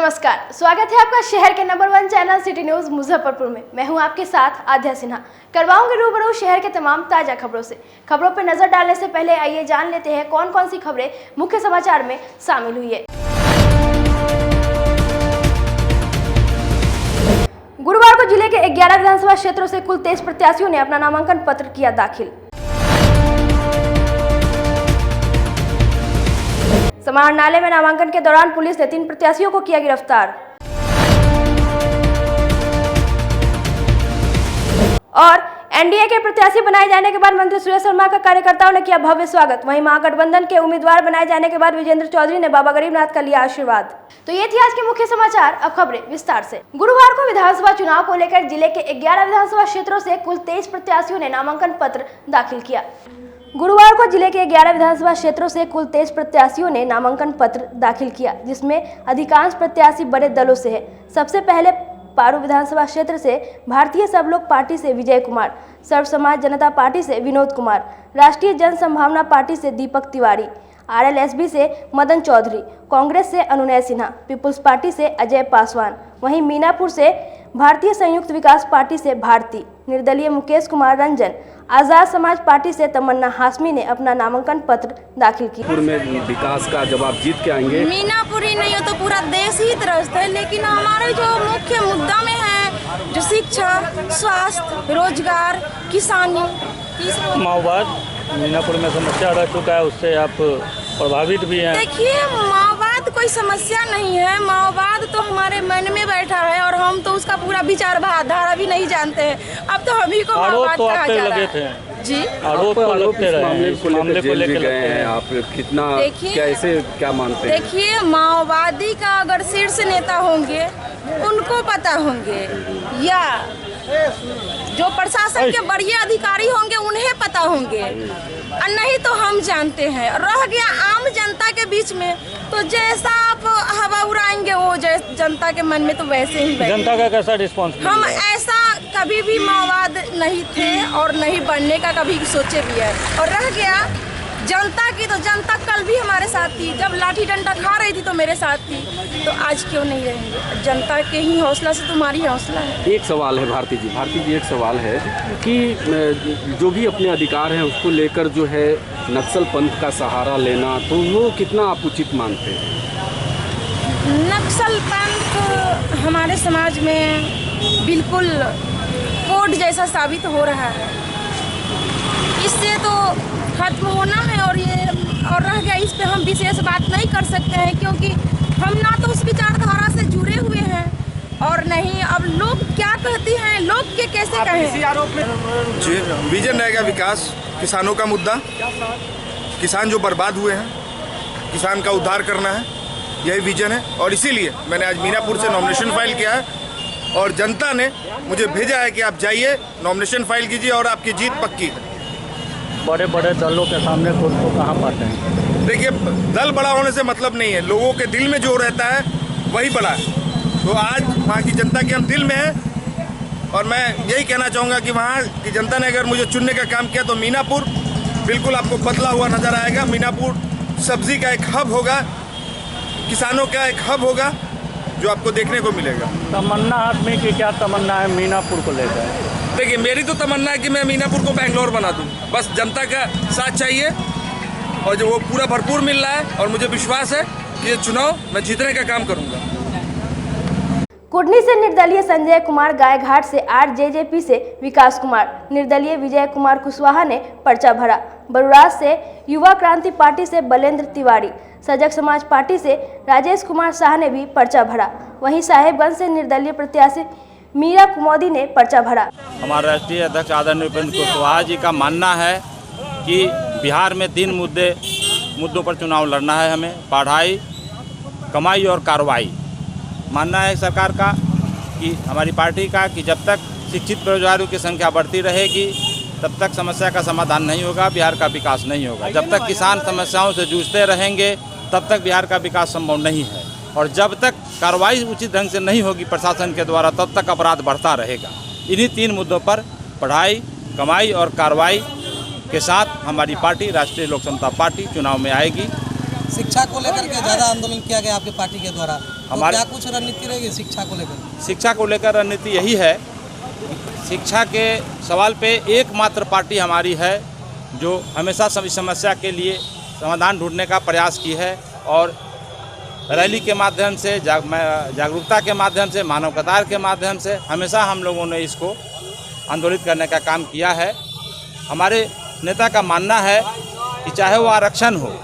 नमस्कार, स्वागत है आपका शहर के number 1 channel city news Muzaffarpur में। मैं हूं आपके साथ आध्या सिन्हा। करवाऊंगी रूबरू शहर के तमाम ताजा खबरों से। खबरों पर नजर डालने से पहले आइए जान लेते हैं कौन कौन सी खबरें मुख्य समाचार में शामिल हुई है। गुरुवार को जिले के 11 विधानसभा क्षेत्रों से कुल 23 प्रत्याशियों ने अपना नामांकन पत्र किया दाखिल। समाहरणालय में नामांकन के दौरान पुलिस ने 3 प्रत्याशियों को किया गिरफ्तार। और एनडीए के प्रत्याशी बनाए जाने के बाद मंत्री सुरेश शर्मा का कार्यकर्ताओं ने किया भव्य स्वागत। वहीं महागठबंधन के उम्मीदवार बनाए जाने के बाद विजेंद्र चौधरी ने बाबा गरीबनाथ का लिया आशीर्वाद। तो ये थी आज के मुख्य समाचार। अब खबरें विस्तार से। गुरुवार को विधानसभा चुनाव को लेकर जिले के 11 विधानसभा क्षेत्रों से कुल 23 प्रत्याशियों ने नामांकन पत्र दाखिल किया। गुरुवार को जिले के 11 विधानसभा क्षेत्रों से कुल 23 प्रत्याशियों ने नामांकन पत्र दाखिल किया, जिसमें अधिकांश प्रत्याशी बड़े दलों से हैं। सबसे पहले पारू विधानसभा क्षेत्र से भारतीय सब लोग पार्टी से विजय कुमार, सर्व समाज जनता पार्टी से विनोद कुमार, राष्ट्रीय जन संभावना पार्टी से दीपक तिवारी, आरएलएसबी से मदन चौधरी, कांग्रेस से अनुनय सिन्हा, पीपुल्स पार्टी से अजय पासवान, वहीं मीनापुर से भारतीय संयुक्त विकास पार्टी से भारती, निर्दलीय मुकेश कुमार रंजन, आजाद समाज पार्टी से तमन्ना हाशमी ने अपना नामांकन पत्र दाखिल किया। मीनापुर में विकास का जब आप जीत के आएंगे, मीनापुर ही नहीं हो तो पूरा देश ही त्रस्त है, लेकिन हमारे जो मुख्य मुद्दा में है जो शिक्षा, स्वास्थ्य, रोजगार, किसानी, माओवाद मीनापुर में समस्या रह चुका है, उससे आप प्रभावित भी हैं। देखिए, माओवाद कोई समस्या नहीं है। माओवाद तो हमारे मन में बैठा है और हम तो उसका पूरा विचारधारा भी नहीं जानते हैं। अब तो हम ही को माओवाद तो कहा आप पे जा रहा लगे है। थे जी, आरोप लगते रहे, मामले को लेकर गए हैं आप, कितना कैसे क्या मानते हैं? देखिए, माओवादी का अगर शीर्ष नेता होंगे उनको पता होंगे, या जो प्रशासन के बड़े अधिकारी होंगे उन्हें पता होंगे, और नहीं तो हम जानते हैं। रह गया आम जनता के बीच में, तो जैसा आप हवा उड़ाएंगे वो जनता के मन में तो वैसे ही बैठेगा। जनता का कैसा रिस्पॉन्स? हम ऐसा कभी भी माओवाद नहीं थे और नहीं बनने का कभी सोचे भी है। और रह गया जनता की, तो जनता कल भी हमारे साथ थी, जब लाठी डंडा खा रही थी तो मेरे साथ थी, तो आज क्यों नहीं रहेंगे? जनता के ही हौसला से तुम्हारी हौसला है। एक सवाल है भारती जी, एक सवाल है कि जो भी अपने अधिकार हैं उसको लेकर जो है नक्सल पंथ का सहारा लेना, तो वो कितना आप उचित मानते हैं? नक्सल पंथ हमारे समाज में बिल्कुल कोड जैसा साबित हो रहा है। इससे तो खत्म होना है। और रह गया, इस पे हम विशेष बात नहीं कर सकते हैं, क्योंकि हम ना तो उस विचारधारा से जुड़े हुए हैं और नहीं अब लोग क्या कहते हैं, लोग के कैसे कहें। जी, विजन रहेगा विकास, किसानों का मुद्दा, किसान जो बर्बाद हुए हैं, किसान का उद्धार करना है, यही विजन है। और इसीलिए मैंने आज मीनापुर से नॉमिनेशन फाइल किया है और जनता ने मुझे भेजा है कि आप जाइए नॉमिनेशन फाइल कीजिए और आपकी जीत पक्की है। बड़े बड़े दलों के सामने खुद को कहाँ पाते हैं? देखिए, दल बड़ा होने से मतलब नहीं है, लोगों के दिल में जो रहता है वही बड़ा है। तो आज वहाँ की जनता के हम दिल में है और मैं यही कहना चाहूँगा कि वहाँ की जनता ने अगर मुझे चुनने का काम किया तो मीनापुर बिल्कुल आपको बदला हुआ नज़र आएगा। मीनापुर सब्जी का एक हब होगा, किसानों का एक हब होगा, जो आपको देखने को मिलेगा। तमन्ना आदमी की क्या तमन्ना है मीनापुर को लेकर? देखिए, मेरी तो तमन्ना है कि मैं मीनापुर को बेंगलोर बना दूं। बस जनता का साथ चाहिए और जो वो पूरा भरपूर मिल रहा है, और मुझे विश्वास है कि ये चुनाव मैं जीतने का काम करूंगा। कुडनी से निर्दलीय संजय कुमार, गायघाट से आरजेजेपी से विकास कुमार, निर्दलीय विजय कुमार कुशवाहा ने पर्चा भरा। बरुराज से युवा क्रांति पार्टी से बलेंद्र तिवारी, सजग समाज पार्टी से राजेश कुमार शाह ने भी पर्चा भरा। वहीं साहेबगंज से निर्दलीय प्रत्याशी मीरा कुमोदी ने पर्चा भरा। हमारे राष्ट्रीय अध्यक्ष आदरणीय उपेंद्र कुशवाहा जी का मानना है कि बिहार में 3 मुद्दों पर चुनाव लड़ना है हमें: पढ़ाई, कमाई और कार्रवाई। मानना है सरकार का कि हमारी पार्टी का कि जब तक शिक्षित बेरोजगारों की संख्या बढ़ती रहेगी तब तक समस्या का समाधान नहीं होगा, बिहार का विकास नहीं होगा। जब तक किसान समस्याओं से जूझते रहेंगे तब तक बिहार का विकास संभव नहीं है, और जब तक कार्रवाई उचित ढंग से नहीं होगी प्रशासन के द्वारा तब तक अपराध बढ़ता रहेगा। इन्हीं 3 मुद्दों पर पढ़ाई, कमाई और कार्रवाई के साथ हमारी पार्टी राष्ट्रीय लोक समता पार्टी चुनाव में आएगी शिक्षा को लेकर के ज़्यादा आंदोलन किया गया आपके पार्टी के द्वारा, तो हमारे- क्या कुछ रणनीति रहेगी शिक्षा को लेकर? शिक्षा को लेकर रणनीति यही है, शिक्षा के सवाल पे एकमात्र पार्टी हमारी है जो हमेशा सभी समस्या के लिए समाधान ढूंढने का प्रयास की है और रैली के माध्यम से जागरूकता के माध्यम से मानव कतार के माध्यम से हमेशा हम लोगों ने इसको आंदोलित करने का काम किया है। हमारे नेता का मानना है कि चाहे वो आरक्षण हो,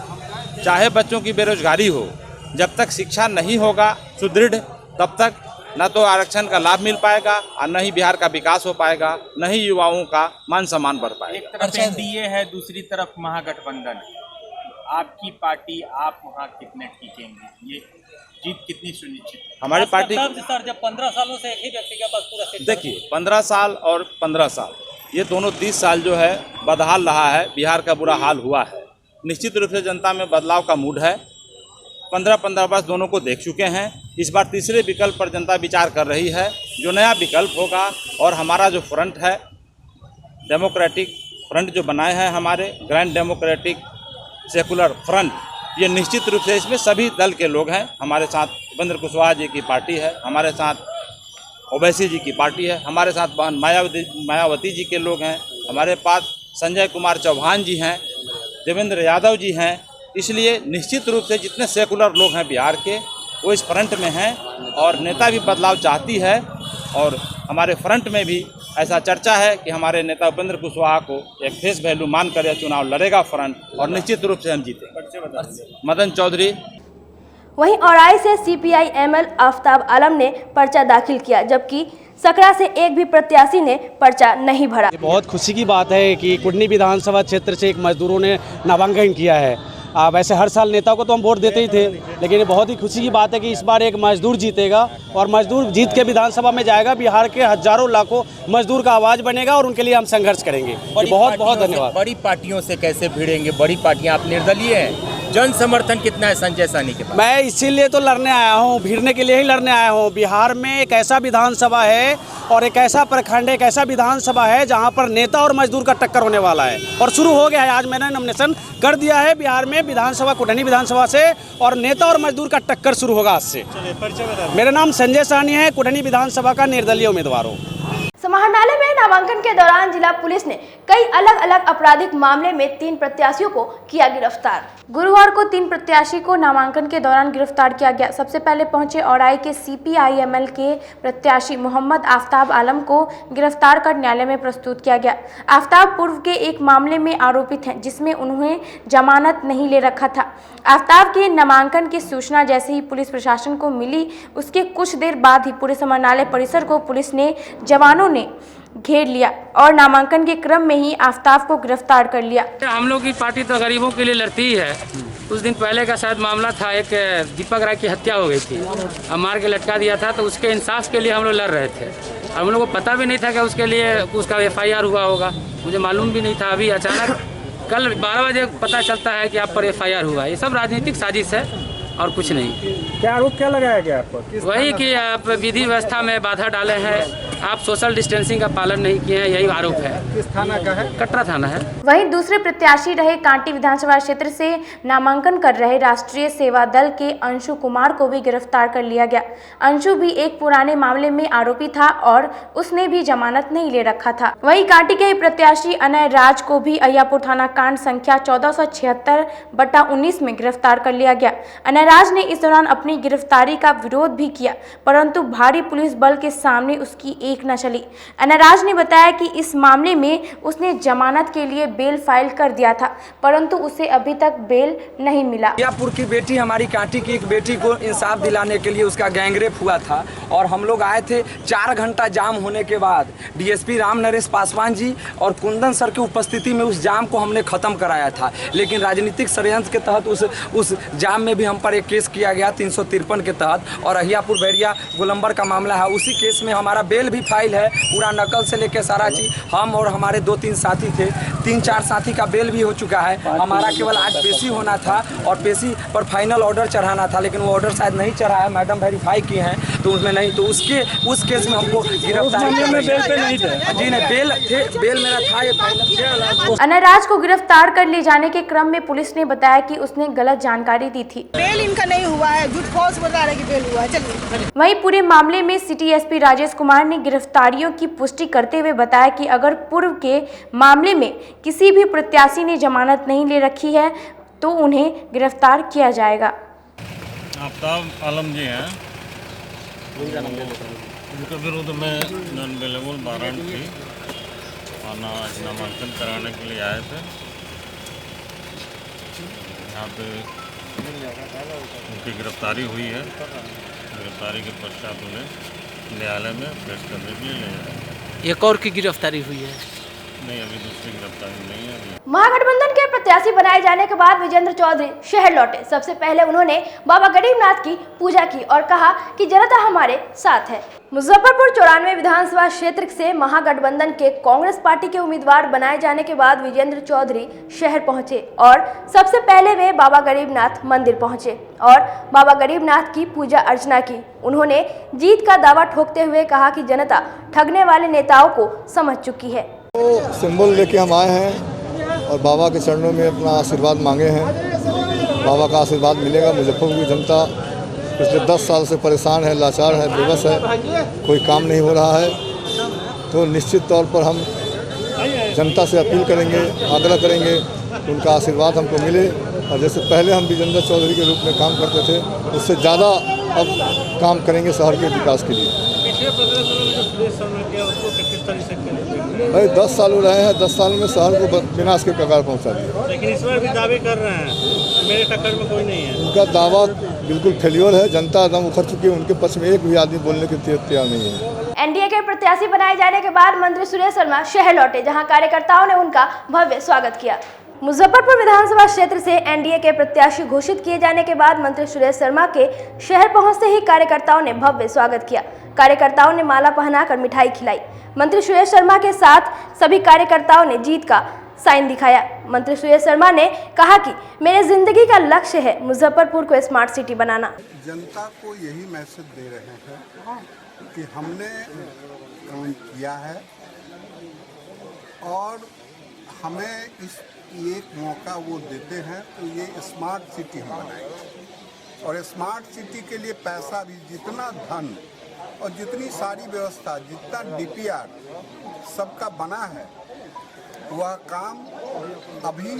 चाहे बच्चों की बेरोजगारी हो, जब तक शिक्षा नहीं होगा सुदृढ़ तब तक न तो आरक्षण का लाभ मिल पाएगा और न ही बिहार का विकास हो पाएगा, न ही युवाओं का मान सम्मान बढ़ पाएगा। एक तरफ एनडीए है, दूसरी तरफ महागठबंधन है। आपकी पार्टी, आप वहाँ कितने टिकेंगे? ये जीत कितनी सुनिश्चित? हमारी पार्टी सर जब 15 सालों से एक ही व्यक्ति के पास पूरा क्षेत्र- देखिए 15 साल और 15 साल ये दोनों 30 साल जो है बदहाल रहा है, बिहार का बुरा हाल हुआ है। निश्चित रूप से जनता में बदलाव का मूड है। 15-15 वर्ष दोनों को देख चुके हैं। इस बार तीसरे विकल्प पर जनता विचार कर रही है, जो नया विकल्प होगा। और हमारा जो फ्रंट है, डेमोक्रेटिक फ्रंट जो बनाए हैं हमारे ग्रैंड डेमोक्रेटिक सेकुलर फ्रंट, ये निश्चित रूप से इसमें सभी दल के लोग हैं। हमारे साथ उपेंद्र कुशवाहा जी की पार्टी है, हमारे साथ ओवैसी जी की पार्टी है, हमारे साथ बहन मायावती जी के लोग हैं, हमारे पास संजय कुमार चौहान जी हैं, देवेंद्र यादव जी हैं। इसलिए निश्चित रूप से जितने सेकुलर लोग हैं बिहार के वो इस फ्रंट में हैं और नेता भी बदलाव चाहती है। और हमारे फ्रंट में भी ऐसा चर्चा है कि हमारे नेता उपेंद्र कुशवाहा को एक फेस वैल्यू मानकर यह चुनाव लड़ेगा फ्रंट और निश्चित रूप से हम जीतेंगे। मदन चौधरी। वहीं औराई से सीपीआई एमएल आफ्ताब आलम ने पर्चा दाखिल किया, जबकि सकरा से एक भी प्रत्याशी ने पर्चा नहीं भरा। बहुत खुशी की बात है कि कुटनी विधानसभा क्षेत्र से एक मजदूरों ने नामांकन किया है। वैसे हर साल नेता को तो हम वोट देते ही थे, लेकिन ये बहुत ही खुशी की बात है कि इस बार एक मजदूर जीतेगा और मजदूर जीत के विधानसभा में जाएगा। बिहार के हजारों लाखों मजदूर का आवाज़ बनेगा और उनके लिए हम संघर्ष करेंगे। बहुत बहुत धन्यवाद। बड़ी पार्टियों से कैसे भिड़ेंगे? बड़ी पार्टियां, आप निर्दलीय हैं, जन समर्थन कितना है संजय सानी के पास? मैं इसीलिए तो लड़ने आया हूँ, भिड़ने के लिए ही लड़ने आया हूँ। बिहार में एक ऐसा विधानसभा है और एक ऐसा प्रखंड, एक ऐसा विधानसभा है जहाँ पर नेता और मजदूर का टक्कर होने वाला है और शुरू हो गया है। आज मैंने नॉमिनेशन कर दिया है बिहार में विधानसभा, कुटनी विधानसभा से, और नेता और मजदूर का टक्कर शुरू होगा आज से। मेरा नाम संजय सानी है, कुटनी विधानसभा का निर्दलीय उम्मीदवार हूँ। समाहरणालय में नामांकन के दौरान जिला पुलिस ने कई अलग अलग आपराधिक मामले में 3 प्रत्याशियों को किया गिरफ्तार। गुरुवार को 3 प्रत्याशी को नामांकन के दौरान गिरफ्तार किया गया। सबसे पहले पहुंचे औराई के सीपीआईएमएल के प्रत्याशी मोहम्मद आफ्ताब आलम को गिरफ्तार कर न्यायालय में प्रस्तुत किया गया। आफ्ताब पूर्व के एक मामले में आरोपित हैं, जिसमें उन्हें जमानत नहीं ले रखा था। आफ्ताब के नामांकन की सूचना जैसे ही पुलिस प्रशासन को मिली, उसके कुछ देर बाद ही पूरे समाहरणालय परिसर को पुलिस ने जवानों ने घेर लिया और नामांकन के क्रम में ही आफ्ताब को गिरफ्तार कर लिया। हम लोग की पार्टी तो गरीबों के लिए लड़ती ही है। कुछ दिन पहले का शायद मामला था, एक दीपक राय की हत्या हो गई थी, अब मार के लटका दिया था, तो उसके इंसाफ के लिए हम लोग लड़ रहे थे। हम लोग को पता भी नहीं था कि उसके लिए उसका FIR हुआ होगा, मुझे मालूम भी नहीं था। अभी अचानक कल 12 बजे पता चलता है कि आप पर FIR हुआ। ये सब राजनीतिक साजिश है और कुछ नहीं। क्या आरोप क्या लगाया गया आप पर? वही कि आप विधि व्यवस्था में बाधा डाले हैं, आप सोशल डिस्टेंसिंग का पालन नहीं किए हैं, यही आरोप है। किस थाना का है? कटरा थाना है। वहीं दूसरे प्रत्याशी रहे कांटी विधानसभा क्षेत्र से नामांकन कर रहे राष्ट्रीय सेवा दल के अंशु कुमार को भी गिरफ्तार कर लिया गया। अंशु भी एक पुराने मामले में आरोपी था और उसने भी जमानत नहीं ले रखा था। वहीं कांटी के प्रत्याशी अनय राज को भी अय्यापुर थाना कांड संख्या 1476/19 में गिरफ्तार कर लिया गया। अनय राज ने इस दौरान अपनी गिरफ्तारी का विरोध भी किया, परंतु भारी पुलिस बल के सामने उसकी एक न चली। अनय राज ने बताया कि इस मामले में उसने जमानत के लिए बेल फाइल कर दिया था, परंतु उसे अभी तक बेल नहीं मिला। अय्यापुर की बेटी, हमारी कांटी की एक बेटी को इंसाफ दिलाने के लिए उसका गैंगरेप हुआ था और हम लोग आए थे। 4 घंटा जाम होने के बाद DSP राम नरेश पासवान जी और कुंदन सर की उपस्थिति में उस जाम को हमने खत्म कराया था, लेकिन राजनीतिक षड्यंत्र के तहत उस जाम में भी हम पर एक केस किया गया 353 के तहत। और अय्यापुर बैरिया गोलंबर का मामला है, उसी केस में हमारा बेल भी फाइल है, पूरा नकल से लेकर सारा चीज़। हम और हमारे 2-3 साथी थे, 3-4 साथी का बेल भी हो चुका है। हमारा केवल आज पेशी होना था और पेशी पर फाइनल ऑर्डर चढ़ाना था, लेकिन वो ऑर्डर शायद नहीं चढ़ा है। मैडम वेरीफाई की हैं तो उसमें नहीं, तो उस केस में हमको गिरफ्तारी में बेल पे नहीं थे। जी नहीं, बेल मेरा था। ये अनयराज को गिरफ्तार कर ले जाने के क्रम में पुलिस ने बताया कि उसने गलत जानकारी दी थी। बेल इनका नहीं हुआ है, झूठ फॉल्स बता रहे कि बेल हुआ है। चलिए। वहीं पूरे मामले में सिटी एसपी राजेश कुमार ने गिरफ्तारियों की पुष्टि करते हुए बताया कि अगर पूर्व के मामले में किसी भी प्रत्याशी ने जमानत नहीं ले रखी है तो उन्हें गिरफ्तार किया जाएगा। आफ्ताब आलम जी हैं, उनके विरुद्ध में नॉन अवेलेबल वारंट थी और नामांकन कराने के लिए आए थे। यहाँ पे उनकी गिरफ्तारी हुई है। गिरफ्तारी के पश्चात उन्हें न्यायालय में पेश करने के लिए ले जाएंगे। एक और की गिरफ्तारी हुई है? नहीं, अभी दूसरी गिरफ्तारी नहीं है। महागठबंधन के प्रत्याशी बनाए जाने के बाद विजेंद्र चौधरी शहर लौटे। सबसे पहले उन्होंने बाबा गरीबनाथ की पूजा की और कहा कि जनता हमारे साथ है। मुजफ्फरपुर 94 विधानसभा क्षेत्र से महागठबंधन के कांग्रेस पार्टी के उम्मीदवार बनाए जाने के बाद विजेंद्र चौधरी शहर पहुंचे और सबसे पहले वे बाबा गरीबनाथ मंदिर पहुंचे और बाबा गरीबनाथ की पूजा अर्चना की। उन्होंने जीत का दावा ठोकते हुए कहा कि जनता ठगने वाले नेताओं को समझ चुकी है। तो सिंबल लेके हम आए हैं और बाबा के चरणों में अपना आशीर्वाद मांगे हैं। बाबा का आशीर्वाद मिलेगा। मुजफ्फरपुर की जनता पिछले 10 साल से परेशान है, लाचार है, बेबस है, कोई काम नहीं हो रहा है। तो निश्चित तौर पर हम जनता से अपील करेंगे, आग्रह करेंगे कि उनका आशीर्वाद हमको मिले और जैसे पहले हम विजेंद्र चौधरी के रूप में काम करते थे उससे ज़्यादा अब काम करेंगे शहर के विकास के लिए। भाई 10 साल हो रहे हैं, 10 साल में शहर को विनाश के कगार पहुंचा दिया। लेकिन इस बार भी दावे कर रहे हैं मेरे टक्कर में कोई नहीं है। उनका दावा बिल्कुल फेल्योर है। जनता एकदम उखड़ चुकी है। उनके पक्ष में एक भी आदमी बोलने के तैयार नहीं है। एनडीए के प्रत्याशी बनाए जाने के बाद मंत्री सुरेश शर्मा शहर लौटे, जहां कार्यकर्ताओं ने उनका भव्य स्वागत किया। मुजफ्फरपुर विधानसभा क्षेत्र से एनडीए के प्रत्याशी घोषित किए जाने के बाद मंत्री सुरेश शर्मा के शहर पहुंचते ही कार्यकर्ताओं ने भव्य स्वागत किया। कार्यकर्ताओं ने माला पहनाकर मिठाई खिलाई। मंत्री सुरेश शर्मा के साथ सभी कार्यकर्ताओं ने जीत का साइन दिखाया। मंत्री सुरेश शर्मा ने कहा कि मेरे जिंदगी का लक्ष्य है मुजफ्फरपुर को स्मार्ट सिटी बनाना। जनता को यही मैसेज दे रहे हैं कि हमने काम किया है और हमें इस एक मौका वो देते हैं तो ये स्मार्ट सिटी हम बनाएंगे। और स्मार्ट सिटी के लिए पैसा भी, जितना धन और जितनी सारी व्यवस्था, जितना डीपीआर सबका बना है, वह काम अभी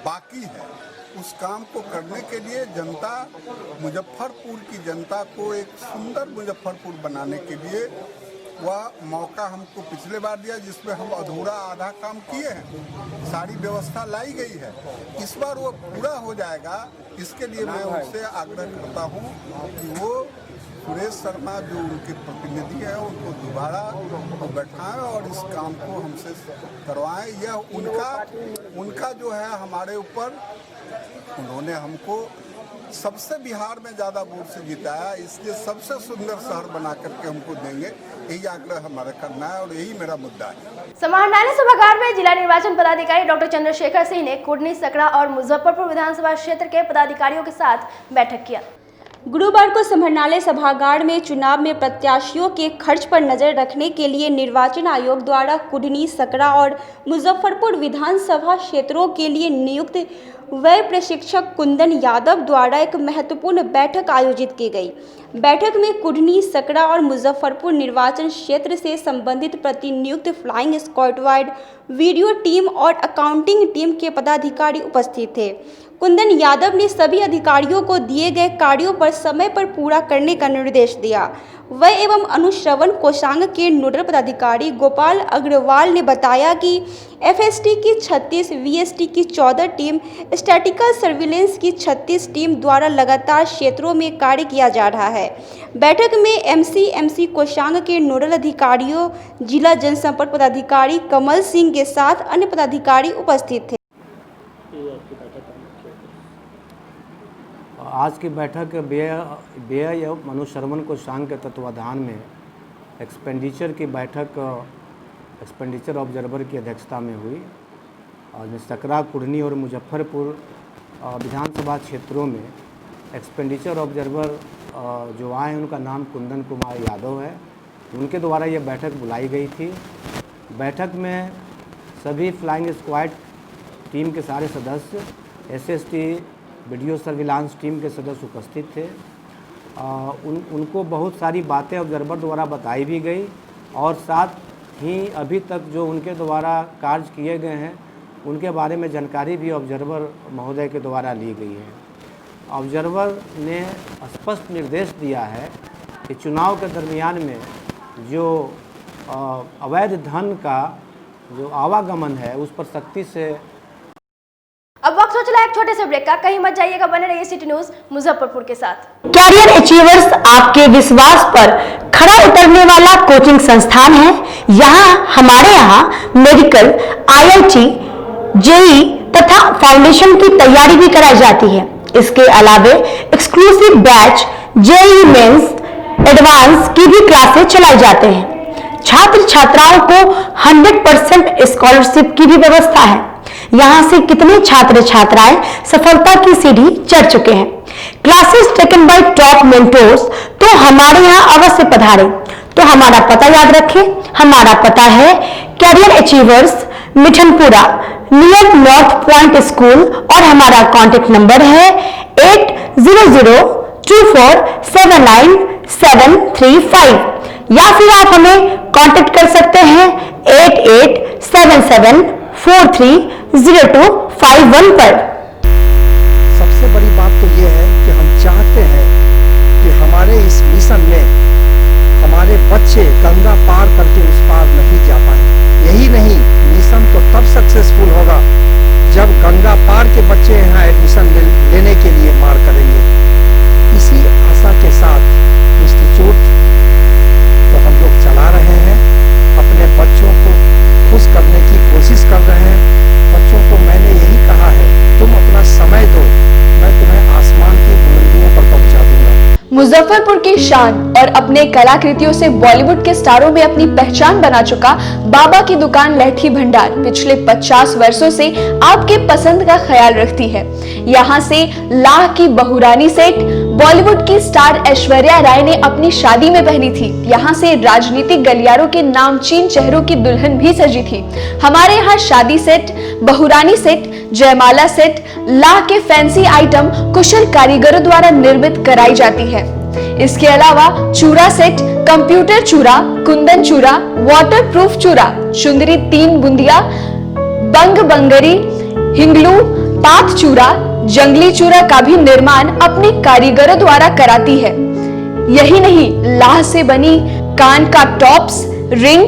बाकी है। उस काम को करने के लिए जनता, मुजफ्फरपुर की जनता को एक सुंदर मुजफ्फरपुर बनाने के लिए वह मौका हमको पिछले बार दिया, जिसमें हम अधूरा आधा काम किए हैं। सारी व्यवस्था लाई गई है, इस बार वो पूरा हो जाएगा। इसके लिए मैं उनसे आग्रह करता हूँ कि वो सुरेश शर्मा जो उनके प्रतिनिधि हैं उनको दोबारा बैठाएं और इस काम को हमसे करवाएं। यह उनका जो है हमारे ऊपर, उन्होंने हमको सबसे बिहार में ज़्यादा वोट से जिताया, इसलिए सबसे सुंदर शहर बना करके हमको देंगे। यही आग्रह हमारा करना है और यही मेरा मुद्दा है। समाहरणालय सभागार में जिला निर्वाचन पदाधिकारी डॉक्टर चंद्रशेखर सिंह ने कुर्नी, सकरा और मुजफ्फरपुर विधानसभा क्षेत्र के पदाधिकारियों के साथ बैठक किया। गुरुवार को समाहरणालय सभागार में चुनाव में प्रत्याशियों के खर्च पर नजर रखने के लिए निर्वाचन आयोग द्वारा कुर्नी, सकरा और मुजफ्फरपुर विधानसभा क्षेत्रों के लिए नियुक्त व्यय प्रशिक्षक कुंदन यादव द्वारा एक महत्वपूर्ण बैठक आयोजित की गई। बैठक में कुर्नी, सकरा और मुजफ्फरपुर निर्वाचन क्षेत्र से संबंधित प्रतिनियुक्त फ्लाइंग स्क्वाड, वीडियो टीम और अकाउंटिंग टीम के पदाधिकारी उपस्थित थे। कुंदन यादव ने सभी अधिकारियों को दिए गए कार्यों पर समय पर पूरा करने का निर्देश दिया। व्यय एवं अनुश्रवण कोषांग के नोडल पदाधिकारी गोपाल अग्रवाल ने बताया कि एफएसटी की 36, वीएसटी की 14 टीम, स्टैटिकल सर्विलेंस की 36 टीम द्वारा लगातार क्षेत्रों में कार्य किया जा रहा है। बैठक में एमसी कोषांग के नोडल अधिकारियों, जिला जनसंपर्क पदाधिकारी कमल सिंह के साथ अन्य पदाधिकारी उपस्थित थे। आज की बैठक व्यय एवं अनुश्रवण कोषांग के तत्वाधान में एक्सपेंडिचर की बैठक एक्सपेंडिचर ऑब्जर्वर की अध्यक्षता में हुई और सकरा, कुढ़नी और मुजफ्फरपुर विधानसभा क्षेत्रों में एक्सपेंडिचर ऑब्जर्वर जो आए हैं उनका नाम कुंदन कुमार यादव है। उनके द्वारा ये बैठक बुलाई गई थी। बैठक में सभी फ्लाइंग स्क्वाड टीम के सारे सदस्य, एसएसटी वीडियो सर्विलांस टीम के सदस्य उपस्थित थे। उनको बहुत सारी बातें ऑब्जर्वर द्वारा बताई भी गई और साथ ही अभी तक जो उनके द्वारा कार्य किए गए हैं उनके बारे में जानकारी भी ऑब्जर्वर महोदय के द्वारा ली गई है। ऑब्जर्वर ने स्पष्ट निर्देश दिया है कि चुनाव के दरमियान में जो अवैध धन का जो आवागमन है उस पर सख्ती से। अब वक्त हो चला एक छोटे से ब्रेक का, कहीं मत जाइएगा, बने रहिए सिटी न्यूज मुजफ्फरपुर के साथ। कैरियर अचीवर्स आपके विश्वास पर खरा उतरने वाला कोचिंग संस्थान है। हमारे यहाँ मेडिकल, IIT, JEE तथा फाउंडेशन की तैयारी भी कराई जाती है। इसके अलावे exclusive batch JEE mains, advance की भी क्लासेस चलाई जाते हैं। छात्र छात्राओं को 100% स्कॉलरशिप की भी व्यवस्था है। यहाँ से कितने छात्र छात्राएं सफलता की सीढ़ी चढ़ चुके हैं। Classes taken by top mentors, तो हमारे यहाँ अवश्य पधारें। तो हमारा पता याद रखें, हमारा पता है career achievers, Mithanpura, near north point school, और हमारा कॉन्टेक्ट नंबर है 8002479735, या फिर आप हमें कांटेक्ट कर सकते हैं 8877430251 पर। सबसे बड़ी बात तो ये है कि हम चाहते हैं कि हमारे इस मिशन में हमारे बच्चे गंगा पार करके उस पार नहीं जा पाए। यही नहीं, मिशन तो तब सक्सेसफुल होगा जब गंगा पार के बच्चे यहाँ एडमिशन लेने के लिए मार करेंगे। इसी आशा के साथ इंस्टीट्यूट तो हम लोग चला रहे हैं, अपने बच्चों को खुश करने की कोशिश कर रहे हैं। बच्चों को मैंने यही कहा है, तुम अपना समय दो, मैं तुम्हें आसमान की बुलंदियों पर पहुंचा दूंगा। मुजफ्फरपुर की शान और अपने कलाकृतियों से बॉलीवुड के स्टारों में अपनी पहचान बना चुका बाबा की दुकान लहठी भंडार पिछले 50 वर्षों से आपके पसंद का ख्याल रखती है। यहाँ से लाह की बहुरानी सेट बॉलीवुड की स्टार ऐश्वर्या राय ने अपनी शादी में पहनी थी। यहाँ से राजनीतिक गलियारों के नामचीन चेहरों की दुल्हन भी सजी थी। हमारे यहाँ शादी सेट, बहुरानी सेट, जयमाला सेट, लाह के फैंसी आइटम कुशल कारीगरों द्वारा निर्मित कराई जाती है। इसके अलावा चूड़ा सेट, कंप्यूटर चूड़ा, कुंदन चूड़ा, वाटरप्रूफ चूड़ा, चुंदरी 3 बुंदिया, बंग बंगरी, हिंगलू, पात चूड़ा, जंगली चूड़ा का भी निर्माण अपने कारीगरों द्वारा कराती है। यही नहीं, लाह से बनी कान का टॉप्स, रिंग,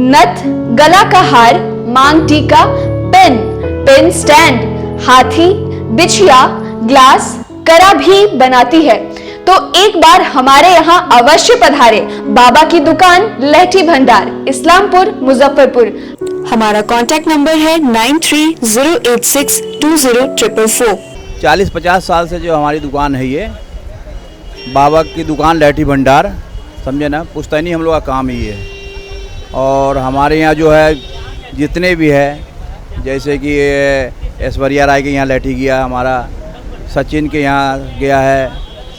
नथ, गला का हार, मांग टीका, पेन स्टैंड, हाथी, बिछिया, ग्लास, करा भी बनाती है। तो एक बार हमारे यहाँ अवश्य पधारे। बाबा की दुकान लहठी भंडार, इस्लामपुर, मुजफ्फरपुर। हमारा कांटेक्ट नंबर है 9308620444। 40-50 साल से जो हमारी दुकान है, ये बाबा की दुकान लहठी भंडार, समझे ना, पुश्तैनी हम लोग का काम ही है। और हमारे यहाँ जो है जितने भी है, जैसे कि ऐश्वर्या राय के यहाँ लहठी गया, हमारा सचिन के यहाँ गया है,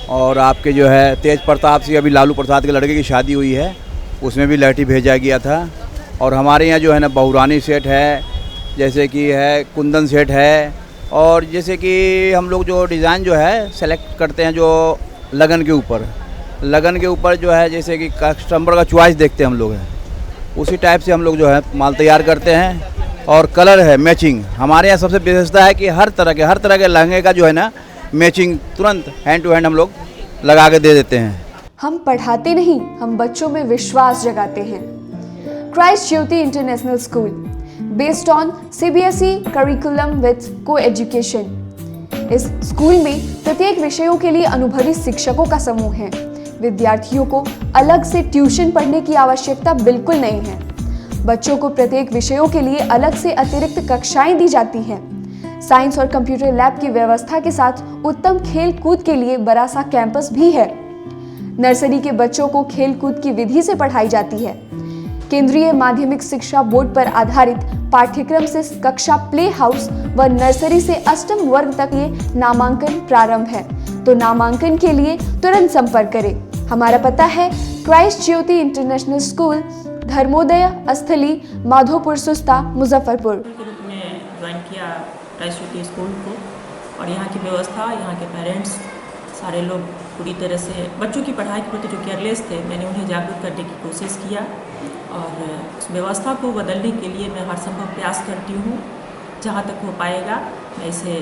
और आपके जो है तेज प्रताप सिंह, अभी लालू प्रसाद के लड़के की शादी हुई है, उसमें भी लहठी भेजा गया था। और हमारे यहाँ जो है ना बहुरानी सेट है, जैसे कि है कुंदन सेट है, और जैसे कि हम लोग जो डिज़ाइन जो है सेलेक्ट करते हैं जो लगन के ऊपर जो है, जैसे कि कस्टमर का चॉइस देखते हैं हम लोग हैं, उसी टाइप से हम लोग जो है माल तैयार करते हैं। और कलर है मैचिंग, हमारे यहाँ सबसे विशेषता है कि हर तरह के लहंगे का जो है ना मैचिंग तुरंत हैंड टू हैंड हम लोग लगा के दे देते हैं। हम पढ़ाते नहीं, हम बच्चों में विश्वास जगाते हैं। Christ Jyoti international school, based on CBSE curriculum with को एजुकेशन। इस स्कूल में प्रत्येक विषयों के लिए अनुभवी शिक्षकों का समूह है। विद्यार्थियों को अलग से ट्यूशन पढ़ने की आवश्यकता बिल्कुल नहीं है। बच्चों को प्रत्येक विषयों के लिए अलग से अतिरिक्त कक्षाएं दी जाती हैं। साइंस और कंप्यूटर लैब की व्यवस्था के साथ उत्तम खेल कूद के लिए बड़ा सा कैंपस भी है। नर्सरी के बच्चों को खेल कूद की विधि से पढ़ाई जाती है। केंद्रीय माध्यमिक शिक्षा बोर्ड पर आधारित पाठ्यक्रम से कक्षा प्ले हाउस व नर्सरी से अष्टम वर्ग तक ये नामांकन प्रारंभ है। तो नामांकन के लिए तुरंत संपर्क करें। हमारा पता है क्राइस्ट ज्योति इंटरनेशनल स्कूल, धर्मोदय स्थली, माधोपुर सुस्ता, मुजफ्फरपुर। के रूप में ज्वाइन किया क्राइस्ट ज्योति स्कूल को, और यहाँ की व्यवस्था, यहाँ के पेरेंट्स सारे लोग पूरी तरह से बच्चों की पढ़ाई के प्रति जो केयरलेस थे, मैंने उन्हें जागरूक करने की कोशिश किया और उस व्यवस्था को बदलने के लिए मैं हर संभव प्रयास करती हूँ। जहाँ तक हो पाएगा मैं इसे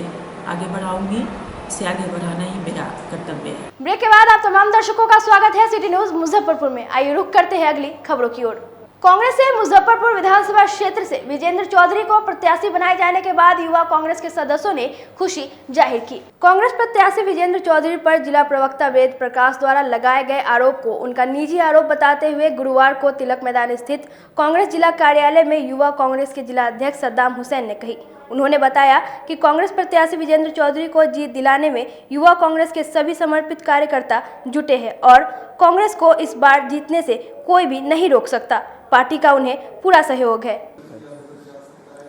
आगे बढ़ाऊंगी, इसे आगे बढ़ाना ही मेरा कर्तव्य है। ब्रेक के बाद आप तमाम दर्शकों का स्वागत है सिटी न्यूज मुजफ्फरपुर में। आइए रुक करते हैं अगली खबरों की ओर। कांग्रेस से मुजफ्फरपुर विधानसभा क्षेत्र से विजेंद्र चौधरी को प्रत्याशी बनाए जाने के बाद युवा कांग्रेस के सदस्यों ने खुशी जाहिर की। कांग्रेस प्रत्याशी विजेंद्र चौधरी पर जिला प्रवक्ता वेद प्रकाश द्वारा लगाए गए आरोप को उनका निजी आरोप बताते हुए गुरुवार को तिलक मैदान स्थित कांग्रेस जिला कार्यालय में युवा कांग्रेस के जिला अध्यक्ष सद्दाम हुसैन ने कही। उन्होंने बताया कि कांग्रेस प्रत्याशी विजेंद्र चौधरी को जीत दिलाने में युवा कांग्रेस के सभी समर्पित कार्यकर्ता जुटे हैं और कांग्रेस को इस बार जीतने से कोई भी नहीं रोक सकता। पार्टी का उन्हें पूरा सहयोग है।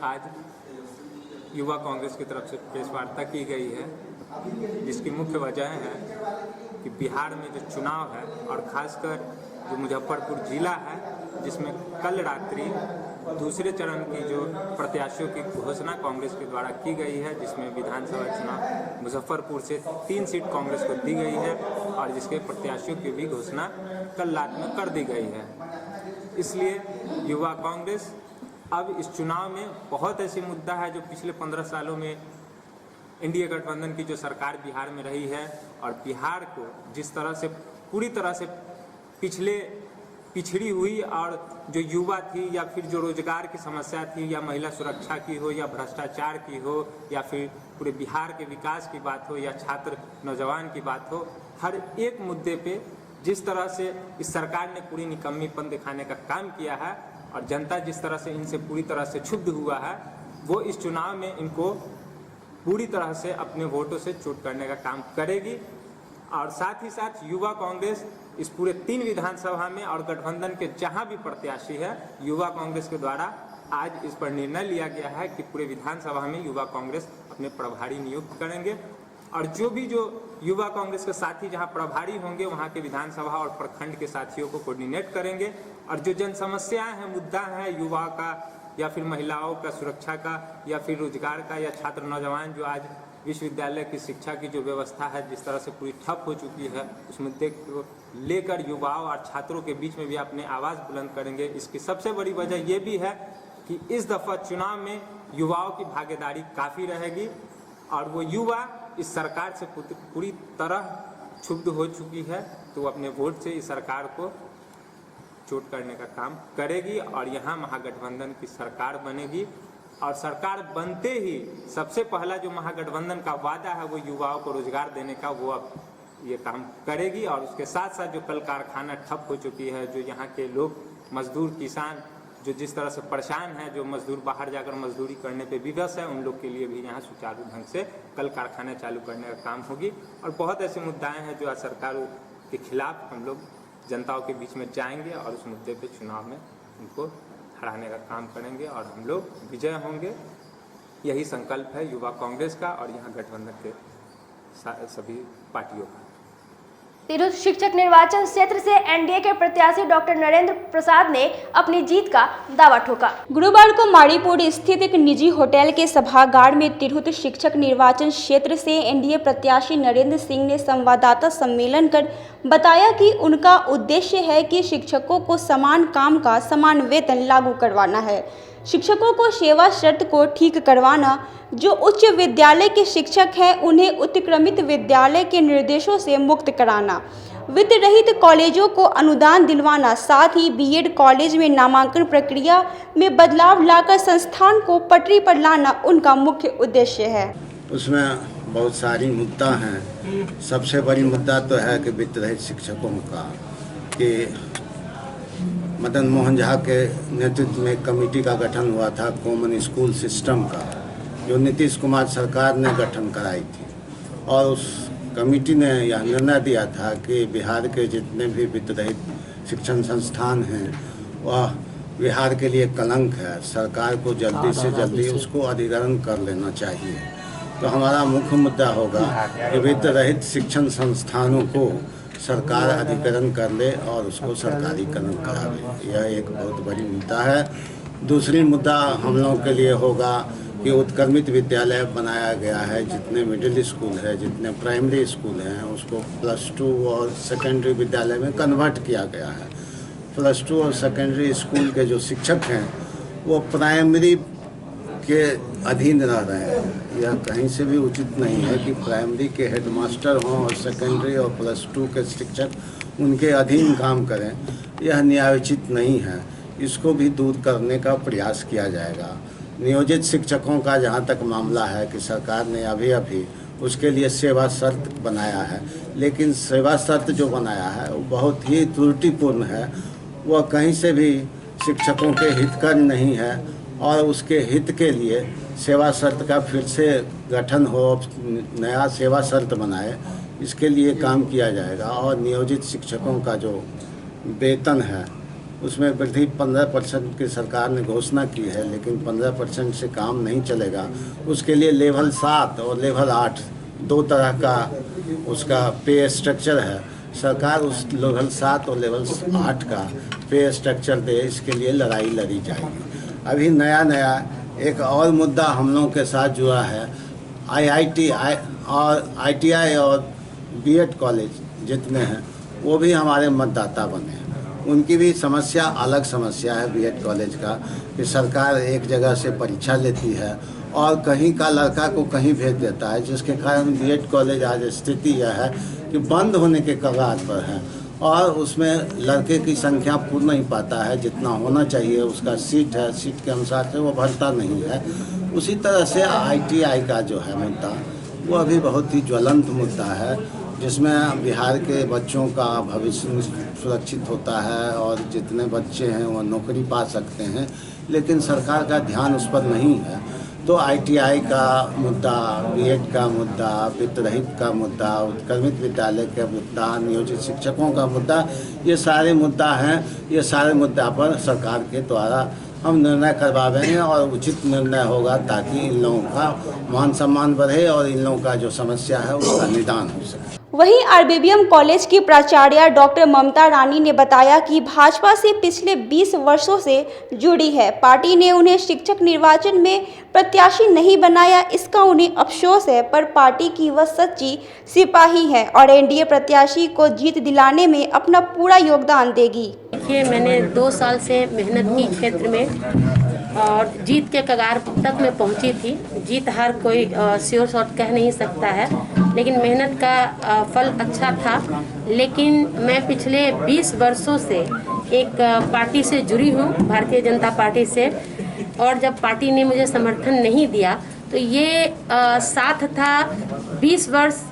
आज युवा कांग्रेस की तरफ से प्रेस वार्ता की गई है, जिसकी मुख्य वजह है कि बिहार में जो चुनाव है और खासकर जो मुजफ्फरपुर जिला है, जिसमें कल रात्रि दूसरे चरण की जो प्रत्याशियों की घोषणा कांग्रेस के द्वारा की गई है, जिसमें विधानसभा चुनाव मुजफ्फरपुर से 3 सीट कांग्रेस को दी गई है और जिसके प्रत्याशियों की भी घोषणा कल रात में कर दी गई है। इसलिए युवा कांग्रेस अब इस चुनाव में बहुत ऐसी मुद्दा है जो पिछले 15 सालों में एनडीए गठबंधन की जो सरकार बिहार में रही है और बिहार को जिस तरह से पूरी तरह से पिछड़ी हुई और जो युवा थी या फिर जो रोजगार की समस्या थी या महिला सुरक्षा की हो या भ्रष्टाचार की हो या फिर पूरे बिहार के विकास की बात हो या छात्र नौजवान की बात हो, हर एक मुद्दे पे जिस तरह से इस सरकार ने पूरी निकम्मीपन दिखाने का काम किया है और जनता जिस तरह से इनसे पूरी तरह से क्षुब्ध हुआ है, वो इस चुनाव में इनको पूरी तरह से अपने वोटों से चोट करने का काम करेगी। और साथ ही साथ युवा कांग्रेस इस पूरे 3 विधानसभा में और गठबंधन के जहां भी प्रत्याशी है, युवा कांग्रेस के द्वारा आज इस पर निर्णय लिया गया है कि पूरे विधानसभा में युवा कांग्रेस अपने प्रभारी नियुक्त करेंगे और जो युवा कांग्रेस के साथी जहां प्रभारी होंगे वहां के विधानसभा और प्रखंड के साथियों को कोऑर्डिनेट करेंगे और जो जन समस्याएं हैं, मुद्दा है युवा का या फिर महिलाओं का सुरक्षा का या फिर रोजगार का या छात्र नौजवान जो आज विश्वविद्यालय की शिक्षा की जो व्यवस्था है जिस तरह से पूरी ठप हो चुकी है, उस मुद्दे को लेकर युवाओं और छात्रों के बीच में भी अपने आवाज़ बुलंद करेंगे। इसकी सबसे बड़ी वजह ये भी है कि इस दफ़ा चुनाव में युवाओं की भागीदारी काफ़ी रहेगी और वो युवा इस सरकार से पूरी तरह क्षुब्ध हो चुकी है, तो अपने वोट से इस सरकार को चोट करने का काम करेगी और यहाँ महागठबंधन की सरकार बनेगी। और सरकार बनते ही सबसे पहला जो महागठबंधन का वादा है वो युवाओं को रोजगार देने का, वो अब ये काम करेगी। और उसके साथ साथ जो कल कारखाना ठप हो चुकी है, जो यहाँ के लोग मजदूर किसान जो जिस तरह से परेशान है, जो मजदूर बाहर जाकर मजदूरी करने पे विवश है, उन लोग के लिए भी यहाँ सुचारू ढंग से कल कारखाने चालू करने का काम होगी। और बहुत ऐसे मुद्दाएं हैं जो आज सरकार के खिलाफ हम लोग जनताओं के बीच में जाएंगे और उस मुद्दे पे चुनाव में उनको हराने का काम करेंगे और हम लोग विजय होंगे। यही संकल्प है युवा कांग्रेस का और यहाँ गठबंधन के सभी पार्टियों का। तिरहुत शिक्षक निर्वाचन क्षेत्र से एनडीए के प्रत्याशी डॉक्टर नरेंद्र प्रसाद ने अपनी जीत का दावा ठोका। गुरुवार को माड़ीपुर स्थित एक निजी होटल के सभागार में तिरहुत शिक्षक निर्वाचन क्षेत्र से एनडीए प्रत्याशी नरेंद्र सिंह ने संवाददाता सम्मेलन कर बताया कि उनका उद्देश्य है कि शिक्षकों को समान काम का समान वेतन लागू करवाना है, शिक्षकों को सेवा शर्त को ठीक करवाना, जो उच्च विद्यालय के शिक्षक हैं उन्हें उत्क्रमित विद्यालय के निर्देशों से मुक्त कराना, वित्त रहित कॉलेजों को अनुदान दिलवाना, साथ ही बीएड कॉलेज में नामांकन प्रक्रिया में बदलाव लाकर संस्थान को पटरी पर लाना उनका मुख्य उद्देश्य है। उसमें बहुत सारी मुद्दा हैं। सबसे बड़ी मुद्दा तो है कि वित्त रहित शिक्षकों का, कि मदन मोहन झा के नेतृत्व में कमेटी का गठन हुआ था कॉमन स्कूल सिस्टम का, जो नीतीश कुमार सरकार ने गठन कराई थी और उस कमेटी ने यह निर्णय दिया था कि बिहार के जितने भी वित्त रहित शिक्षण संस्थान हैं वह बिहार के लिए कलंक है। सरकार को जल्दी से जल्दी उसको अधिग्रहण कर लेना चाहिए। तो हमारा मुख्य मुद्दा होगा कि वित्त रहित शिक्षण संस्थानों को सरकार अधिग्रहण कर ले और उसको सरकारीकरण करा ले। यह एक बहुत बड़ी मुद्दा है। दूसरी मुद्दा हम लोगों के लिए होगा कि उत्क्रमित विद्यालय बनाया गया है। जितने मिडिल स्कूल है, जितने प्राइमरी स्कूल हैं, उसको +2 और सेकेंडरी विद्यालय में कन्वर्ट किया गया है। +2 और सेकेंडरी स्कूल के जो शिक्षक हैं वो प्राइमरी के अधीन रह रहे हैं। यह कहीं से भी उचित नहीं है कि प्राइमरी के हेडमास्टर हों और सेकेंडरी और +2 के शिक्षक उनके अधीन काम करें। यह न्यायोचित नहीं है। इसको भी दूर करने का प्रयास किया जाएगा। नियोजित शिक्षकों का जहाँ तक मामला है कि सरकार ने अभी उसके लिए सेवा शर्त बनाया है, लेकिन सेवा शर्त जो बनाया है वो बहुत ही त्रुटिपूर्ण है। वह कहीं से भी शिक्षकों के हितकर नहीं है और उसके हित के लिए सेवा शर्त का फिर से गठन हो, नया सेवा शर्त बनाए, इसके लिए काम किया जाएगा। और नियोजित शिक्षकों का जो वेतन है उसमें वृद्धि 15% की सरकार ने घोषणा की है, लेकिन 15% से काम नहीं चलेगा। उसके लिए लेवल 7 और लेवल 8 दो तरह का उसका पे स्ट्रक्चर है। सरकार उस लेवल 7 और लेवल 8 का पे स्ट्रक्चर दे, इसके लिए लड़ाई लड़ी जाएगी। अभी नया एक और मुद्दा हम लोगों के साथ जुड़ा है। ITI और BEd कॉलेज जितने हैं वो भी हमारे मतदाता बने हैं। उनकी भी समस्या अलग समस्या है BEd कॉलेज का कि सरकार एक जगह से परीक्षा लेती है और कहीं का लड़का को कहीं भेज देता है, जिसके कारण BEd कॉलेज आज स्थिति यह है कि बंद होने के कगार पर है और उसमें लड़के की संख्या पूर्ण नहीं पाता है। जितना होना चाहिए उसका सीट है, सीट के अनुसार से वो भरता नहीं है। उसी तरह से ITI का जो है मुद्दा वो अभी बहुत ही ज्वलंत मुद्दा है, जिसमें बिहार के बच्चों का भविष्य सुरक्षित होता है और जितने बच्चे हैं वो नौकरी पा सकते हैं, लेकिन सरकार का ध्यान उस पर नहीं है। तो ITI का मुद्दा, BEd का मुद्दा, वित्त रहित का मुद्दा, उत्क्रमित विद्यालय का मुद्दा, नियोजित शिक्षकों का मुद्दा, ये सारे मुद्दा हैं। ये सारे मुद्दा पर सरकार के द्वारा हम निर्णय करवाएंगे और उचित निर्णय होगा ताकि इन लोगों का मान सम्मान बढ़े और इन लोगों का जो समस्या है उसका निदान हो सके। वहीं RBBM कॉलेज की प्राचार्य डॉक्टर ममता रानी ने बताया कि भाजपा से पिछले 20 वर्षों से जुड़ी है। पार्टी ने उन्हें शिक्षक निर्वाचन में प्रत्याशी नहीं बनाया, इसका उन्हें अफसोस है, पर पार्टी की वह सच्ची सिपाही है और NDA प्रत्याशी को जीत दिलाने में अपना पूरा योगदान देगी। देखिए, मैंने 2 साल से मेहनत की क्षेत्र में और जीत के कगार तक मैं पहुंची थी। जीत हार कोई श्योर शॉट कह नहीं सकता है, लेकिन मेहनत का फल अच्छा था। लेकिन मैं पिछले 20 वर्षों से एक पार्टी से जुड़ी हूँ, भारतीय जनता पार्टी से, और जब पार्टी ने मुझे समर्थन नहीं दिया तो ये साथ था 20 वर्ष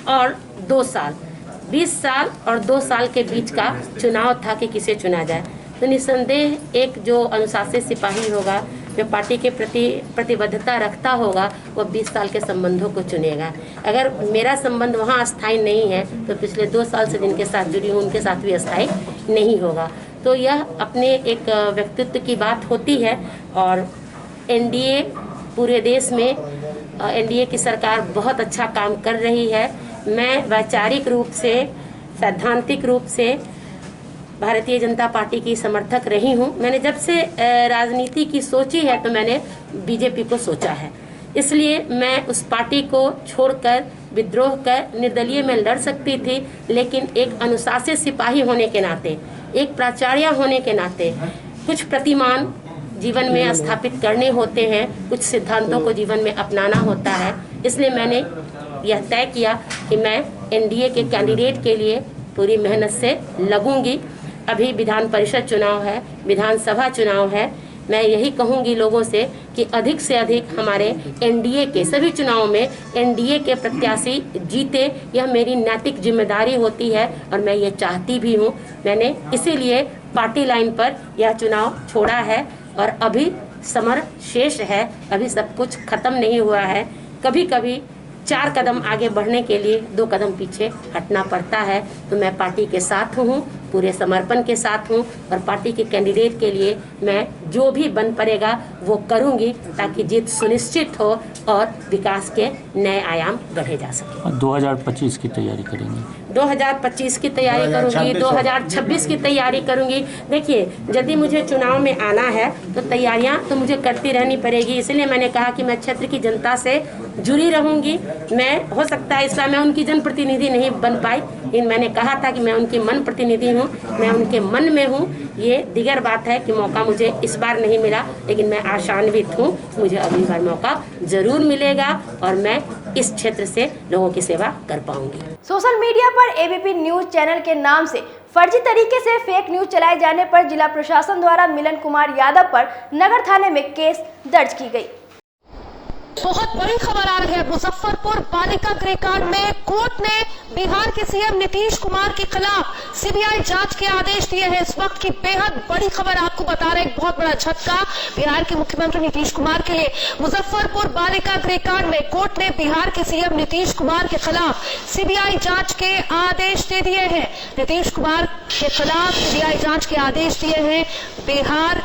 और 2 साल, 20 साल और 2 साल के बीच का चुनाव था कि किसे चुना जाए। तो निस्संदेह एक जो अनुशासित सिपाही होगा, जो पार्टी के प्रति प्रतिबद्धता रखता होगा, वो 20 साल के संबंधों को चुनेगा। अगर मेरा संबंध वहाँ अस्थायी नहीं है तो पिछले 2 साल से जिनके साथ जुड़ी हूँ उनके साथ भी अस्थायी नहीं होगा। तो यह अपने एक व्यक्तित्व की बात होती है। और NDA पूरे देश में NDA की सरकार बहुत अच्छा काम कर रही है। मैं वैचारिक रूप से, सैद्धांतिक रूप से भारतीय जनता पार्टी की समर्थक रही हूँ। मैंने जब से राजनीति की सोची है तो मैंने BJP को सोचा है, इसलिए मैं उस पार्टी को छोड़कर विद्रोह कर निर्दलीय में लड़ सकती थी। लेकिन एक अनुशासित सिपाही होने के नाते, एक प्राचार्य होने के नाते कुछ प्रतिमान जीवन में स्थापित करने होते हैं, कुछ सिद्धांतों को जीवन में अपनाना होता है। इसलिए मैंने यह तय किया कि मैं NDA के कैंडिडेट के लिए पूरी मेहनत से लगूंगी। अभी विधान परिषद चुनाव है, विधानसभा चुनाव है। मैं यही कहूंगी लोगों से कि अधिक से अधिक हमारे NDA के सभी चुनावों में NDA के प्रत्याशी जीते, यह मेरी नैतिक जिम्मेदारी होती है और मैं ये चाहती भी हूँ। मैंने इसीलिए पार्टी लाइन पर यह चुनाव छोड़ा है और अभी समर शेष है, अभी सब कुछ खत्म नहीं हुआ है। कभी कभी 4 कदम आगे बढ़ने के लिए 2 कदम पीछे हटना पड़ता है। तो मैं पार्टी के साथ हूँ, पूरे समर्पण के साथ हूँ और पार्टी के कैंडिडेट के लिए मैं जो भी बन पड़ेगा वो करूँगी ताकि जीत सुनिश्चित हो और विकास के नए आयाम गढ़े जा सके। 2025 की तैयारी करेंगे, 2025 की तैयारी करूंगी, 2026 की तैयारी करूंगी। देखिए, यदि मुझे चुनाव में आना है तो तैयारियां तो मुझे करती रहनी पड़ेगी। इसलिए मैंने कहा कि मैं क्षेत्र की जनता से जुड़ी रहूंगी। मैं हो सकता है इस बार मैं उनकी जनप्रतिनिधि नहीं बन पाई, लेकिन मैंने कहा था कि मैं उनकी मन प्रतिनिधि हूँ, मैं उनके मन में हूँ। ये दिगर बात है कि मौका मुझे इस बार नहीं मिला, लेकिन मैं आशान्वित हूँ मुझे अगली बार मौका जरूर मिलेगा और मैं इस क्षेत्र से लोगों की सेवा कर पाऊंगी। सोशल मीडिया पर एबीपी न्यूज चैनल के नाम से फर्जी तरीके से फेक न्यूज चलाए जाने पर जिला प्रशासन द्वारा मिलन कुमार यादव पर नगर थाने में केस दर्ज की गई। बहुत बड़ी खबर आ रही है। मुजफ्फरपुर बालिका गृहकांड में कोर्ट ने बिहार के सीएम नीतीश कुमार के खिलाफ सीबीआई जांच के आदेश दिए हैं। इस वक्त की बेहद बड़ी खबर आपको बता रहे हैं, एक बहुत बड़ा झटका बिहार के मुख्यमंत्री नीतीश कुमार के लिए। मुजफ्फरपुर बालिका गृहकांड में कोर्ट ने बिहार के सीएम नीतीश कुमार के खिलाफ सीबीआई जांच के आदेश दे दिए हैं। नीतीश कुमार के खिलाफ सीबीआई जांच के आदेश दिए हैं। बिहार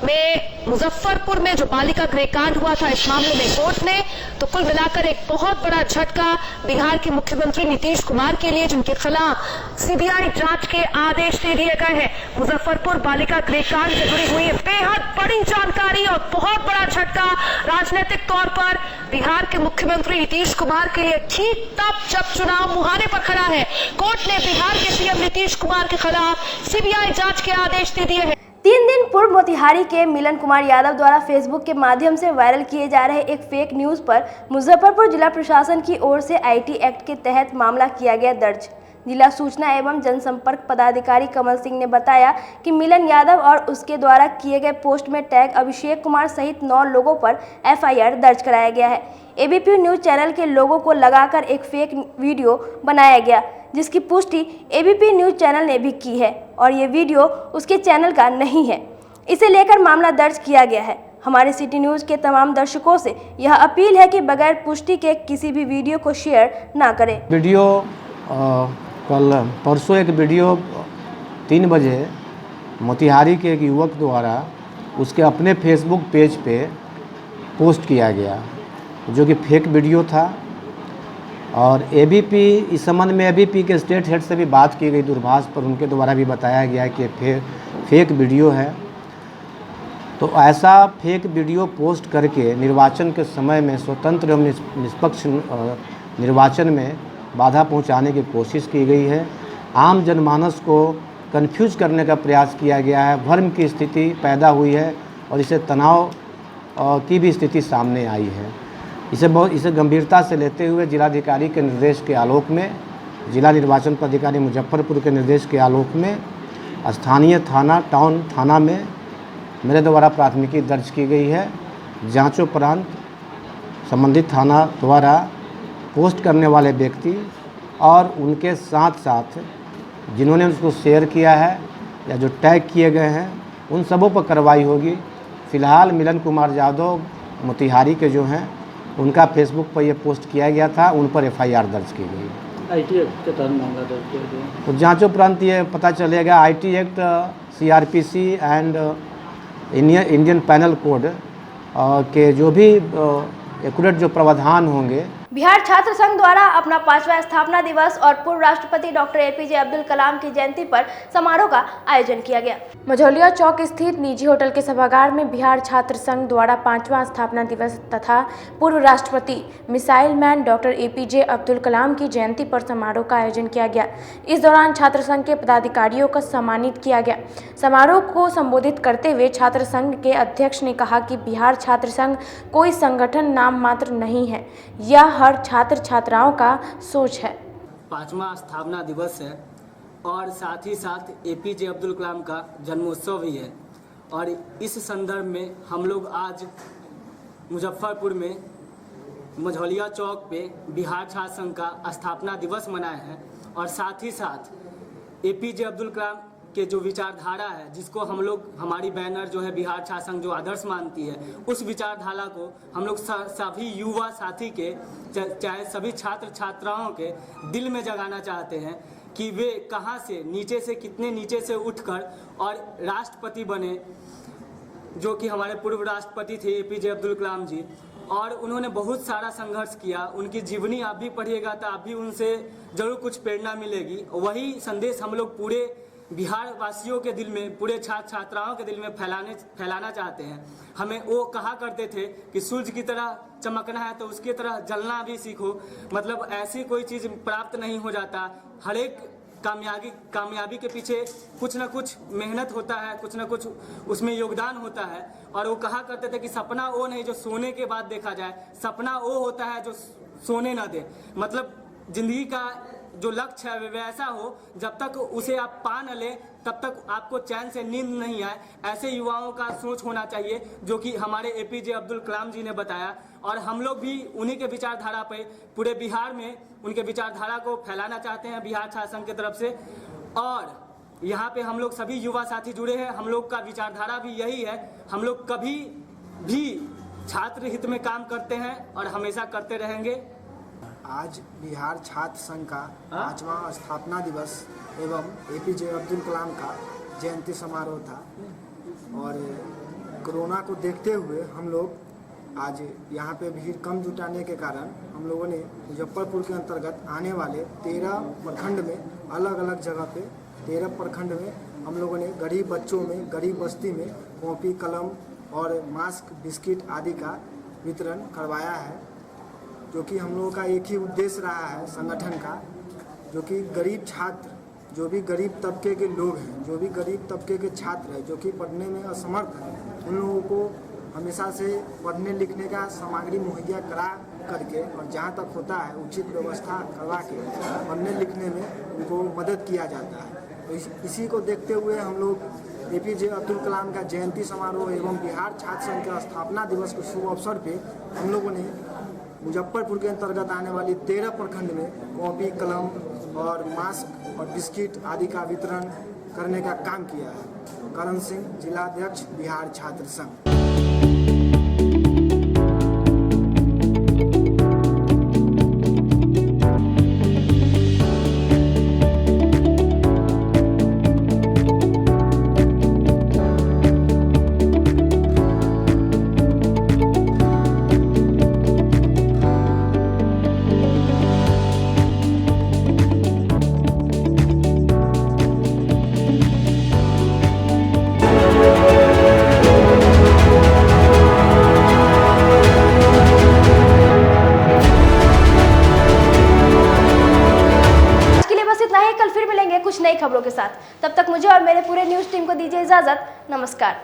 में मुजफ्फरपुर में जो बालिका गृहकांड हुआ था, इस मामले में कोर्ट ने तो कुल मिलाकर एक बहुत बड़ा झटका बिहार के मुख्यमंत्री नीतीश कुमार के लिए, जिनके खिलाफ सीबीआई जांच के आदेश दे दिए गए हैं। मुजफ्फरपुर बालिका गृहकांड से जुड़ी हुई बेहद बड़ी जानकारी और बहुत बड़ा झटका राजनीतिक तौर पर बिहार के मुख्यमंत्री नीतीश कुमार के लिए, ठीक तब जब चुनाव मुहाने पर खड़ा है। कोर्ट ने बिहार के सीएम नीतीश कुमार के खिलाफ सीबीआई जांच के आदेश दे दिए हैं। 3 दिन पूर्व मोतिहारी के मिलन कुमार यादव द्वारा फेसबुक के माध्यम से वायरल किए जा रहे एक फेक न्यूज पर मुजफ्फरपुर जिला प्रशासन की ओर से आईटी एक्ट के तहत मामला किया गया दर्ज। जिला सूचना एवं जनसंपर्क पदाधिकारी कमल सिंह ने बताया कि मिलन यादव और उसके द्वारा किए गए पोस्ट में टैग अभिषेक कुमार सहित 9 लोगों पर एफआईआर दर्ज कराया गया है। एबीपी न्यूज चैनल के लोगों को लगाकर एक फेक वीडियो बनाया गया, जिसकी पुष्टि एबीपी न्यूज चैनल ने भी की है और ये वीडियो उसके चैनल का नहीं है। इसे लेकर मामला दर्ज किया गया है। हमारे सिटी न्यूज के तमाम दर्शकों से यह अपील है कि बगैर पुष्टि के किसी भी वीडियो को शेयर ना करें। वीडियो कल परसों एक वीडियो 3 बजे मोतिहारी के एक युवक द्वारा उसके अपने फेसबुक पेज पे पोस्ट किया गया, जो कि फेक वीडियो था। और एबीपी इस संबंध में एबीपी के स्टेट हेड से भी बात की गई दूरभाष पर, उनके द्वारा भी बताया गया कि फेक वीडियो है। तो ऐसा फेक वीडियो पोस्ट करके निर्वाचन के समय में स्वतंत्र एवं निष्पक्ष निर्वाचन में बाधा पहुंचाने की कोशिश की गई है। आम जनमानस को कन्फ्यूज करने का प्रयास किया गया है, भ्रम की स्थिति पैदा हुई है और इसे तनाव की भी स्थिति सामने आई है। इसे गंभीरता से लेते हुए जिलाधिकारी के निर्देश के आलोक में, जिला निर्वाचन पदाधिकारी मुजफ्फरपुर के निर्देश के आलोक में स्थानीय थाना टाउन थाना में मेरे द्वारा प्राथमिकी दर्ज की गई है। जांचोपरांत संबंधित थाना द्वारा पोस्ट करने वाले व्यक्ति और उनके साथ साथ जिन्होंने उसको शेयर किया है या जो टैग किए गए हैं, उन सबों पर कार्रवाई होगी। फ़िलहाल मिलन कुमार यादव मोतिहारी के जो हैं, उनका फेसबुक पर यह पोस्ट किया गया था, उन पर एफआईआर दर्ज की गई। आईटी एक्ट के तहत मामला दर्ज किया गया। तो जांचोपरांत ये पता चलेगा। IT act, CrPC and Indian panel code के जो भी एक्यूरेट जो प्रावधान होंगे। बिहार छात्र संघ द्वारा अपना 5वां स्थापना दिवस और पूर्व राष्ट्रपति डॉक्टर एपीजे अब्दुल कलाम की जयंती पर समारोह का आयोजन किया गया। मझौलिया चौक स्थित निजी होटल के सभागार में बिहार छात्र संघ द्वारा 5वां स्थापना दिवस तथा पूर्व राष्ट्रपति missile man doctor APJ Abdul Kalam की जयंती पर समारोह का आयोजन किया गया। इस दौरान छात्र संघ के पदाधिकारियों को सम्मानित किया गया। समारोह को संबोधित करते हुए छात्र संघ के अध्यक्ष ने कहा कि बिहार छात्र संघ कोई संगठन नाम मात्र नहीं है, यह हर छात्र छात्राओं का सोच है। 5वां स्थापना दिवस है और साथ ही साथ एपीजे अब्दुल कलाम का जन्मोत्सव भी है। और इस संदर्भ में हम लोग आज मुजफ्फरपुर में मझौलिया चौक पे बिहार छात्र संघ का स्थापना दिवस मनाए हैं। और साथ ही साथ एपीजे अब्दुल कलाम के जो विचारधारा है, जिसको हम लोग हमारी बैनर जो है बिहार छात्र संघ जो आदर्श मानती है, उस विचारधारा को हम लोग सभी युवा साथी के, चाहे सभी छात्र छात्राओं के दिल में जगाना चाहते हैं कि वे कहां से नीचे से कितने नीचे से उठकर और राष्ट्रपति बने, जो कि हमारे पूर्व राष्ट्रपति थे APJ अब्दुल कलाम जी। और उन्होंने बहुत सारा संघर्ष किया। उनकी जीवनी आप भी पढ़िएगा तो आप भी उनसे ज़रूर कुछ प्रेरणा मिलेगी। वही संदेश हम लोग पूरे बिहार वासियों के दिल में, पूरे छात्र छात्राओं के दिल में फैलाना चाहते हैं। हमें वो कहा करते थे कि सूरज की तरह चमकना है तो उसकी तरह जलना भी सीखो। मतलब ऐसी कोई चीज़ प्राप्त नहीं हो जाता। हर एक कामयाबी के पीछे कुछ ना कुछ मेहनत होता है, कुछ ना कुछ उसमें योगदान होता है। और वो कहा करते थे कि सपना वो नहीं जो सोने के बाद देखा जाए, सपना वो होता है जो सोने ना दे। मतलब जिंदगी का जो लक्ष्य है वैसा हो, जब तक उसे आप पा न ले तब तक आपको चैन से नींद नहीं आए। ऐसे युवाओं का सोच होना चाहिए, जो कि हमारे APJ अब्दुल कलाम जी ने बताया। और हम लोग भी उन्हीं के विचारधारा पे पूरे बिहार में उनके विचारधारा को फैलाना चाहते हैं बिहार छात्र संघ की तरफ से। और यहाँ पे हम लोग सभी युवा साथी जुड़े हैं। हम लोग का विचारधारा भी यही है, हम लोग कभी भी छात्र हित में काम करते हैं और हमेशा करते रहेंगे। आज बिहार छात्र संघ का 5वां स्थापना दिवस एवं APJ अब्दुल कलाम का जयंती समारोह था। और कोरोना को देखते हुए हम लोग आज यहाँ पे भीड़ कम जुटाने के कारण हम लोगों ने मुजफ्फरपुर के अंतर्गत आने वाले 13 प्रखंड में, अलग अलग जगह पे 13 प्रखंड में हम लोगों ने गरीब बच्चों में, गरीब बस्ती में कॉपी, कलम और मास्क, बिस्किट आदि का वितरण करवाया है। जो कि हम लोगों का एक ही उद्देश्य रहा है संगठन का, जो कि गरीब छात्र, जो भी गरीब तबके के लोग हैं, जो भी गरीब तबके के छात्र हैं, जो कि पढ़ने में असमर्थ हैं, उन लोगों को हमेशा से पढ़ने लिखने का सामग्री मुहैया करा करके और जहाँ तक होता है उचित व्यवस्था करवा के पढ़ने लिखने में उनको मदद किया जाता है। तो इसी को देखते हुए हम लोग APJ अब्दुल कलाम का जयंती समारोह एवं बिहार छात्र संघ का स्थापना दिवस के शुभ अवसर पे हम लोगों ने मुजफ्फरपुर के अंतर्गत आने वाली 13 प्रखंड में कॉपी, कलम और मास्क और बिस्किट आदि का वितरण करने का काम किया है। करण सिंह, जिलाध्यक्ष, बिहार छात्र संघ। कुछ नई खबरों के साथ। तब तक मुझे और मेरे पूरे न्यूज़ टीम को दीजिए इजाजत। नमस्कार।